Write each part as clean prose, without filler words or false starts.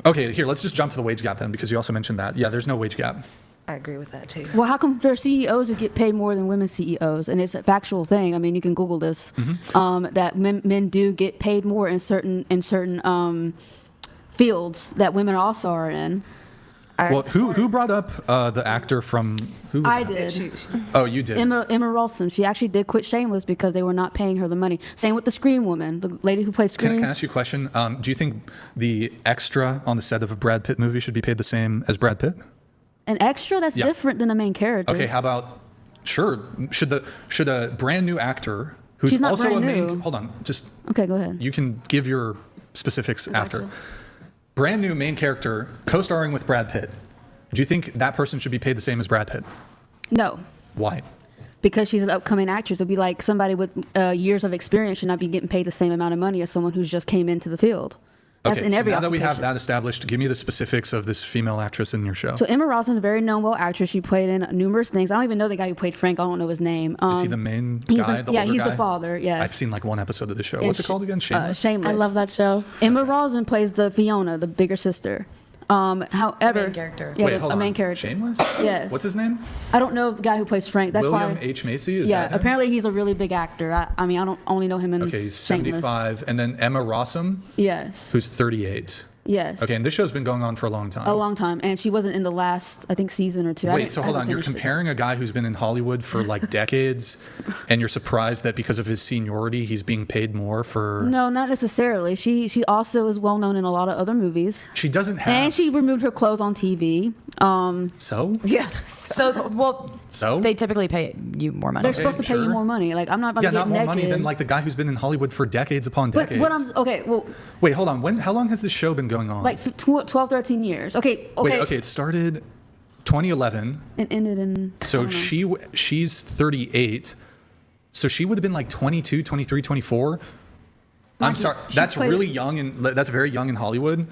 Okay, here, let's just jump to the wage gap then, because you also mentioned that. Yeah, there's no wage gap. I agree with that too. Well, how come there are CEOs who get paid more than women CEOs? And it's a factual thing. I mean, you can Google this. That men do get paid more in certain fields that women also are in. Well, who brought up the actor from? Who was I that? did. Oh, you did. Emma Rossum. She actually did quit Shameless because they were not paying her the money. Same with the Scream woman, the lady who played Scream. Can I ask you a question? Do you think the extra on the set of a Brad Pitt movie should be paid the same as Brad Pitt? An extra? That's different than a main character. Okay, how about should a brand new actor who's She's not also brand a main new. hold on, just Okay, go ahead. you can give your specifics after. Brand new main character co-starring with Brad Pitt. Do you think that person should be paid the same as Brad Pitt? No. Why? Because she's an upcoming actress. It'd be like somebody with years of experience should not be getting paid the same amount of money as someone who's just came into the field. That's Okay, in so every now that we have occupation. that established, give me the specifics of this female actress in your show. So Emma Rossum is a very known, well actress. She played in numerous things. I don't even know the guy who played Frank. I don't know his name. Is he the main he's guy? the, yeah, older he's guy? the father. Yes. I've seen like one episode of the show. And What's it called again? Shameless? Shameless. I love that show. Emma Rossum plays the Fiona, the bigger sister. However, main character. Yeah, Wait, hold a on. main character. Shameless? Yes. What's his name? I don't know the guy who plays Frank. That's William why. H. Macy? Is Yeah, that him? apparently he's a really big actor. I mean, I don't only know him in Okay, he's Shameless. 75. And then Emma Rossum, Yes. who's 38. Yes. Okay, and this show's been going on for a long time. A long time, and she wasn't in the last, I think, season or two. Wait, so hold on. You're comparing a guy who's been in Hollywood for like decades, and you're surprised that because of his seniority, he's being paid more for. No, not necessarily. She also is well known in a lot of other movies, She doesn't have. and she removed her clothes on TV. So? Yeah. So they typically pay you more money. They're supposed to pay you sure. more money. Like I'm not about Yeah, to get not more naked. money than like the guy who's been in Hollywood for decades upon But decades. what I'm okay. Well, Wait, hold on. How long has this show been going on? like 12, 13 years. Okay. Wait, okay. It started 2011. And ended in. So I don't know. she's 38. So she would have been like 22, 23, 24. I'm sorry. she That's played- really young and that's very young in Hollywood.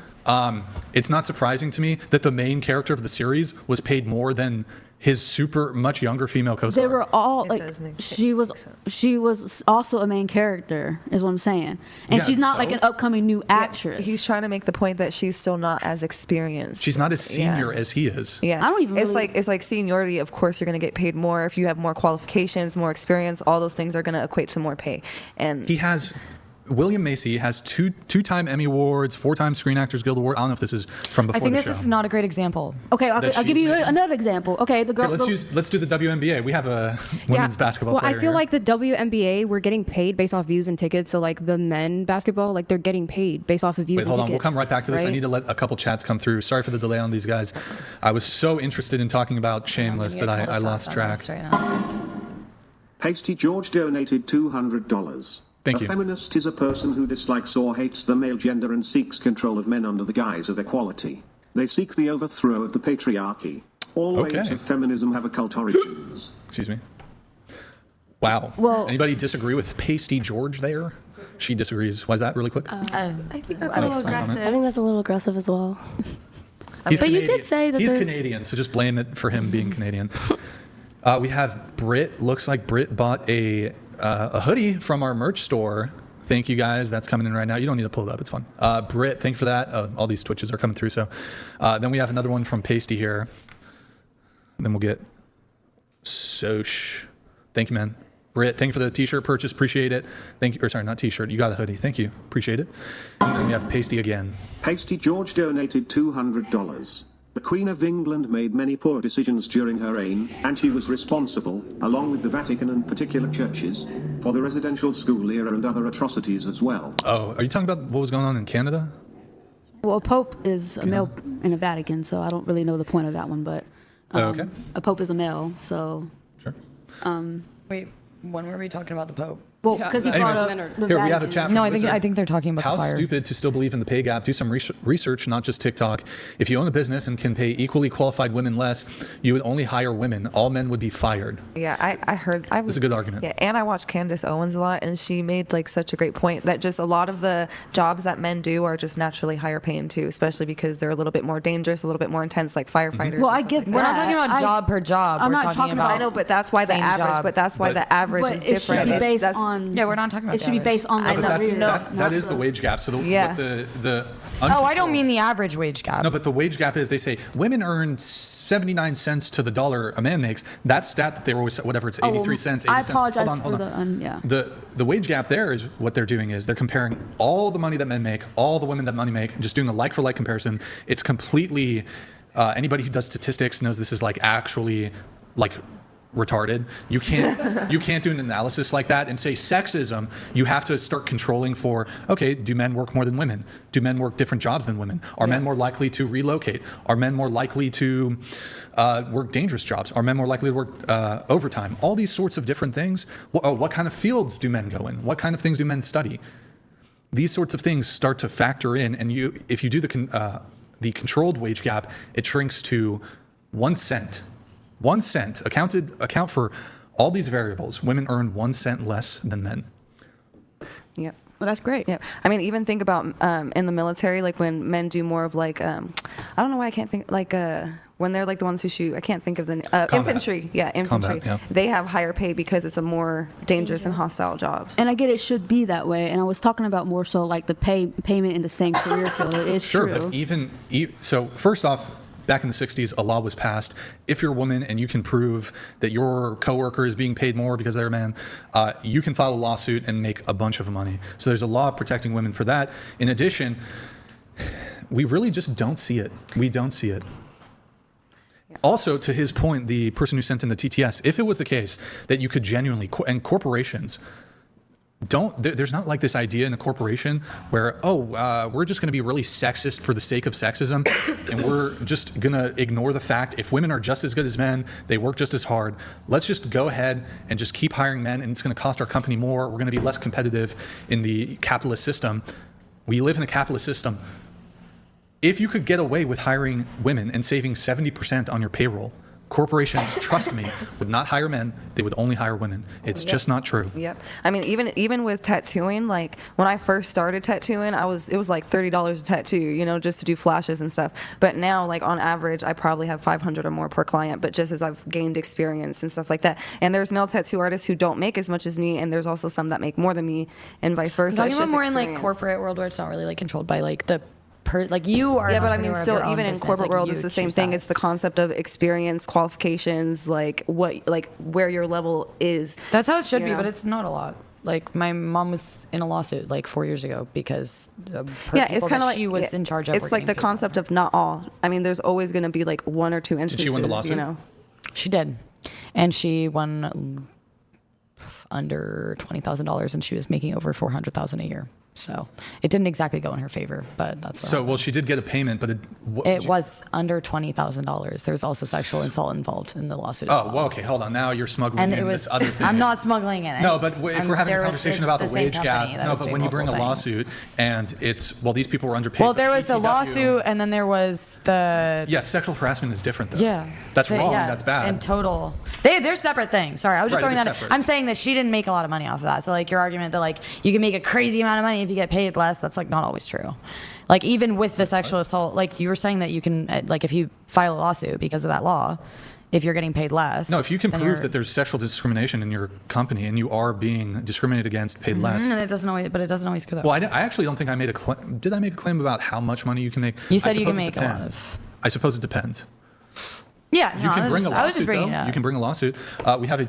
It's not surprising to me that the main character of the series was paid more than his super much younger female co-star. They were all It like does make she was. sense. She was also a main character, is what I'm saying. And Yeah, she's not like so? an upcoming new actress. He's trying to make the point that she's still not as experienced. She's not as senior Yeah. as he is. Yeah, I don't even It's really- like seniority. Of course, you're going to get paid more if you have more qualifications, more experience. All those things are going to equate to more pay. And He has. William Macy has two-time Emmy Awards, 4-time Screen Actors Guild Award. I don't know if this is from before I think the this show. is not a great example. Okay, I'll that give she's you making. another example. Okay, the girl. Here, let's do the WNBA. We have a women's basketball Well, player I feel here. like the WNBA, we're getting paid based off views and tickets. So like the men basketball, like they're getting paid based off of views Wait, and hold on. tickets. We'll come right back to this. I right? need to let a couple chats come through. Sorry for the delay on these guys. I was so interested in talking about Shameless that I lost track. Right now. Pasty George donated $200. Thank a you. feminist is a person who dislikes or hates the male gender and seeks control of men under the guise of equality. They seek the overthrow of the patriarchy. All waves Okay. of feminism have occult origins. Excuse me. Wow. Well- Anybody disagree with Pasty George there? She disagrees. Why is that really quick? I think that's a little aggressive. I think that's a little aggressive as well. He's But you Canadian. did say that he's there's- Canadian, so just blame it for him being Canadian. We have Britt. Looks like Britt bought a hoodie from our merch store. Thank you guys. That's coming in right now. You don't need to pull it up. It's fun. Britt, thank you for that. All these Twitches are coming through. So then we have another one from Pasty here. Then we'll get Soch. Thank you, man. Britt, thank you for the t-shirt purchase. Appreciate it. Thank you. Or sorry, not t-shirt. You got a hoodie. Thank you. Appreciate it. And then we have Pasty again. Pasty George donated $200. The Queen of England made many poor decisions during her reign, and she was responsible, along with the Vatican and particular churches, for the residential school era and other atrocities as well. Oh, are you talking about what was going on in Canada? Well, a pope is a male in the Vatican, so I don't really know the point of that one. But Okay. a pope is a male, so Sure. Wait, when were we talking about the Pope? well because he Anyways, brought up the here we have a Vatican. chat from No, I Wizard. think they're talking about How the fire. stupid to still believe in the pay gap. Do some research, not just TikTok. If you own a business and can pay equally qualified women less, you would only hire women. All men would be fired. yeah, I heard. It's a good argument. Yeah, and I watched Candace Owens a lot, and she made like such a great point that just a lot of the jobs that men do are just naturally higher paying too, especially because they're a little bit more dangerous, a little bit more intense, like firefighters. Well, and I stuff get like that. We're not talking about I- job per job. I'm We're not talking about. I know, but that's why the Same average. job. But that's why But- the average But is it should different. be based That's on. Yeah, we're not talking about It should be the based on I the know. But career. that is the wage gap. So Yeah. the Oh, I don't uncontrolled- mean the average wage gap. No, but the wage gap is they say women earn 79 cents to the dollar a man makes. That stat that they were always, whatever it's 83 cents, 80 I cents. apologize Hold for on. the yeah. The wage gap there is what they're doing is they're comparing all the money that men make, all the women that money make, just doing a like for like comparison. It's completely, anybody who does statistics knows this is like actually like retarded. You can't do an analysis like that and say sexism. You have to start controlling for, okay, do men work more than women? Do men work different jobs than women? Are men more likely to relocate? Are men more likely to work dangerous jobs? Are men more likely to work overtime? All these sorts of different things. What kind of fields do men go in? What kind of things do men study? These sorts of things start to factor in, and if you do the controlled wage gap, it shrinks to 1 cent. 1 cent. Account for all these variables. Women earn 1 cent less than men. Yep. Well, that's great. Yeah, I mean, even think about in the military, like when men do more of like, I don't know why I can't think, like when they're like the ones who shoot, I can't think of the infantry. Yeah, infantry. Combat, yeah. They have higher pay because it's a more dangerous and hostile job. So. And I get it should be that way. And I was talking about more so like the payment in the same career field. It is Sure, true. but so first off, back in the 60s, a law was passed. If you're a woman and you can prove that your coworker is being paid more because they're a man, you can file a lawsuit and make a bunch of money. So there's a law protecting women for that. In addition, we really just don't see it. We don't see it. Also, to his point, the person who sent in the TTS, if it was the case that you could genuinely, and corporations, there's not like this idea in a corporation where, we're just going to be really sexist for the sake of sexism, and we're just going to ignore the fact if women are just as good as men, they work just as hard, let's just go ahead and just keep hiring men, and it's going to cost our company more. We're going to be less competitive in the capitalist system. We live in a capitalist system. If you could get away with hiring women and saving 70% on your payroll, corporations, trust me, would not hire men. They would only hire women. It's just not true. Yep. I mean, even with tattooing, like when I first started tattooing, it was like $30 a tattoo, just to do flashes and stuff. But now, like on average, I probably have 500 or more per client. But just as I've gained experience and stuff like that, and there's male tattoo artists who don't make as much as me, and there's also some that make more than me, and vice versa. Talking It's about just more in like experience. corporate world where it's not really like controlled by like the like you are. Yeah, an but I mean, entrepreneur of still, your own even in business, corporate like, world, you it's the same choose thing. that. It's the concept of experience, qualifications, like where your level is. That's how it should be, know? but it's not a lot. Like my mom was in a lawsuit like 4 years ago because It's kind of like she was in charge of. It's like the concept of not all. I mean, there's always going to be like one or two instances. she win the lawsuit? She did, and she won under $20,000, and she was making over $400,000 a year. So it didn't exactly go in her favor, but that's what happened. Well, she did get a payment, but It was under $20,000. There's also sexual assault involved in the lawsuit. Oh, well, okay, hold on. Now you're smuggling And in it was. this other thing. I'm not smuggling in it. No, but if we're having a conversation about the same wage gap, company that no, was but doing when you bring a multiple things. lawsuit and it's, these people were underpaid. Well, but there was a PTW lawsuit, and then there was the. Yes, sexual harassment is different, though. Yeah. That's wrong. That's bad. In total. They're separate things. Sorry, I was just Right, throwing they're that. separate. I'm saying that she didn't make a lot of money off of that. So, like, your argument that, like, you can make a crazy amount of money if you get paid less, that's, like, not always true. Like, even with the sexual assault, like, you were saying that you can, like, if you file a lawsuit because of that law, if you're getting paid less. No, if you can then prove you're- that there's sexual discrimination in your company and you are being discriminated against, paid less. And it doesn't always, but it doesn't always go that Well, way. I actually don't think I made a claim. Did I make a claim about how much money you can make? You I said you can suppose it make a lot depends. of. I suppose it depends. Yeah, You no, can bring a I was just lawsuit, bringing though. it up. You can bring a lawsuit. We have a